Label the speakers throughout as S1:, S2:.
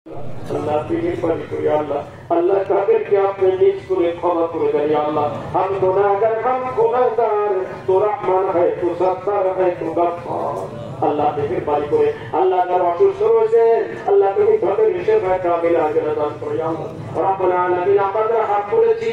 S1: আল্লাহ মেহেরবানি করে আল্লাহ আল্লাহ তাদেরকে আপনি নিজ করে ক্ষমা করে দেয় আল্লাহ हम गुनाहगार तो रहमान है तो सत्तार है तो गफ्फार আল্লাহ মেহেরবানি করে আল্লাহ যারা অসুস্থ রয়েছে আল্লাহ তুমি তাদের হিসেবে কামিল আজরা দান করে আল্লাহ রব্বুল আলামিন আমরা হাত করেছি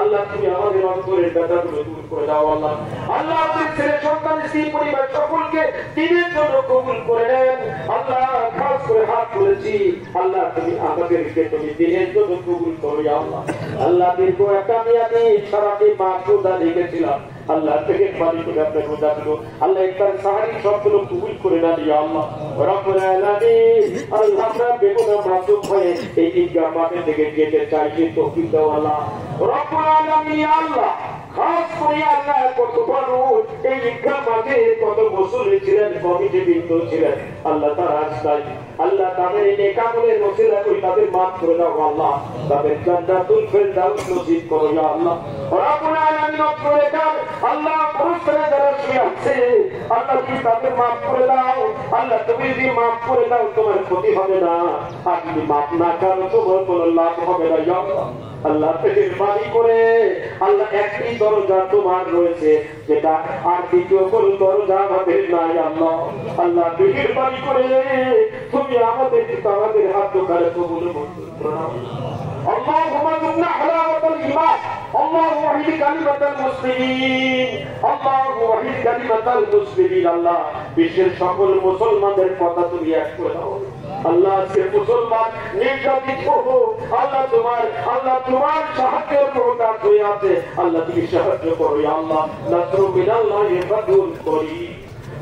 S1: আল্লাহ তুমি আমাদের অন্তরের ব্যথাগুলো দূর করে দাও আল্লাহ আল্লাহ আমাদের ছেলে সন্তান স্ত্রী পরিবার সকলকে দিনের জন্য কবুল করে নেন আল্লাহ খাস করে হাত করেছি আল্লাহ তুমি আমাদেরকে তুমি দিনের জন্য কবুল করো আল্লাহ আল্লাহ দীর্ঘ একটা মেয়াদি সারাটি মাস রোজা রেখেছিলাম আল্লাহ থেকে পানি করে আপনার রোজা দিল আল্লাহ একবার সাহারি সবগুলো কবুল করে না দিয়া আল্লাহ রব্বুল আলামিন আল্লাহ আমরা বেগুনাহ মাসুম হয়ে এই ঈদগাহ মাঠে থেকে যেতে চাইছি তৌফিক দাও আল্লাহ রব্বুল আলামিন আল্লাহ খাস করে আল্লাহ কত মানুষ এই ঈদগাহ মাঠে কত বছর ছিলেন কমিটি বৃন্দ ছিলেন আল্লাহ তার রাস্তায় আল্লাহ তাদের এই নেকামলের ওসিলা করে তাদের মাফ করে দাও আল্লাহ তাদের জান্নাতুল ফেরদাউস নসিব করো ইয়া আল্লাহ রব্বুল আলামিন করে দাও আল্লাহ পুরস্কারে যারা শুয়ে আছে আল্লাহ কি তাদের মাফ করে দাও আল্লাহ তুমি যদি মাফ করে দাও তোমার ক্ষতি হবে না আর যদি মাফ না করো তোমার কোনো লাভ হবে না ইয়া আল্লাহ আল্লাহ মেহেরবানি করে আল্লাহ একটি দরজা তোমার রয়েছে যেটা আর দ্বিতীয় কোন দরজা আমাদের নাই আল্লাহ আল্লাহ মেহেরবানি করে তুমি আমাদের হাত ধরে কবুল মঞ্জুর করো اللهم ارزقنا حلاوة الإيمان اللهم وحد كلمة المسلمين اللهم وحد كلمة المسلمين الله বিশ্বের সকল মুসলমানদের কথা তুমি এক করে দাও আল্লাহ আজকে মুসলমান নির্যাতিত আল্লাহ তোমার সাহায্যের প্রকার হয়ে আছে আল্লাহ তুমি সাহায্য করো আল্লাহ নাসরু মিনাল্লাহি ফাতুল করিম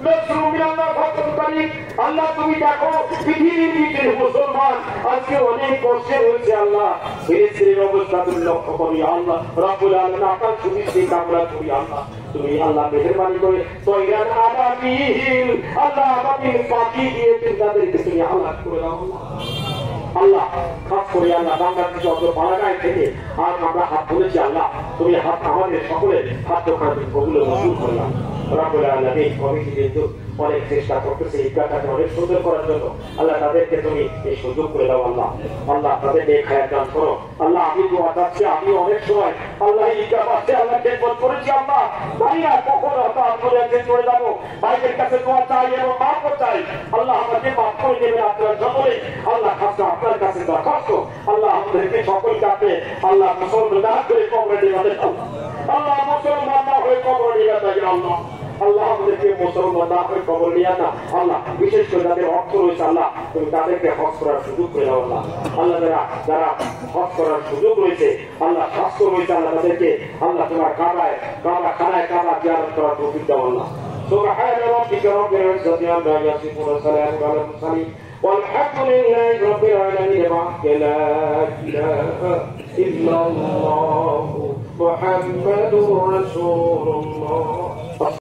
S1: নাসরু মিনাল্লাহি ফাতুল করিম আল্লাহ তুমি দেখো পৃথিবীর ভিতরে মুসলমান আজকে অনেক কষ্টে রয়েছে আল্লাহ ফিলিস্তিনের অবস্থা তুমি লক্ষ্য করি আল্লাহ রব্বুল আলামিন আপনার সুবিধা কামনা করি আল্লাহ তুমি আল্লাহ মেহেরবানি করে তৈরান আবাবিল আল্লাহ আবাবিল পাখি দিয়ে তাদেরকে তুমি আল্লাহ করে দাও আল্লাহ খাস করে আল্লাহ বাংলাদেশ যত পাড়াগায় থেকে আর আমরা হাত ধরেছি আল্লাহ তুমি হাত আমাদের সকলের হাত দোকান ওগুলো মজুর করলাম রব্বুল আলামিন কমিটি কিন্তু অনেক চেষ্টা করতেছে ঈদগাহটাকে অনেক সুন্দর করার জন্য আল্লাহ তাদেরকে তুমি এই সুযোগ করে দাও আল্লাহ আল্লাহ তাদের নেক হায়াত দান করো আল্লাহ আমি দোয়া চাচ্ছি আমি অনেক সময় আল্লাহ ঈদগাহ পাশে আল্লাহ খেদমত করেছি আল্লাহ তাই না কখনো হঠাৎ করে একদিন চলে যাবো ভাইদের কাছে দোয়া চাই এবং মাফ চাই আল্লাহ আমাকে মাফ করে দেবেন আপনার সকলে আল্লাহ খাস আপনার কাছে দরখাস্ত আল্লাহ আমাদেরকে সকলকে আপনি আল্লাহ মুসলমান না করে কবরে নিয়ে আল্লাহ মুসলমান না হয়ে কবরে নিয়ে আল্লাহ আল্লাহ আমাদেরকে মুসলমান না হয়ে কবর নিয়ে না আল্লাহ বিশেষ করে যাদের অর্থ রয়েছে আল্লাহ তুমি তাদেরকে হজ করার সুযোগ করে দাও আল্লাহ আল্লাহ যারা হজ করার সুযোগ রয়েছে আল্লাহ স্বাস্থ্য রয়েছে আল্লাহ তাদেরকে আল্লাহ তোমার কাবা জিয়ারত করার তৌফিক দাও আল্লাহ সুবহান রাব্বিকা রাব্বিল ইজ্জাতি আম্মা ইয়াসিফুন ওয়া সালামুন আলাল মুরসালিন والحمد لله رب العالمين لا إله إلا الله محمد رسول الله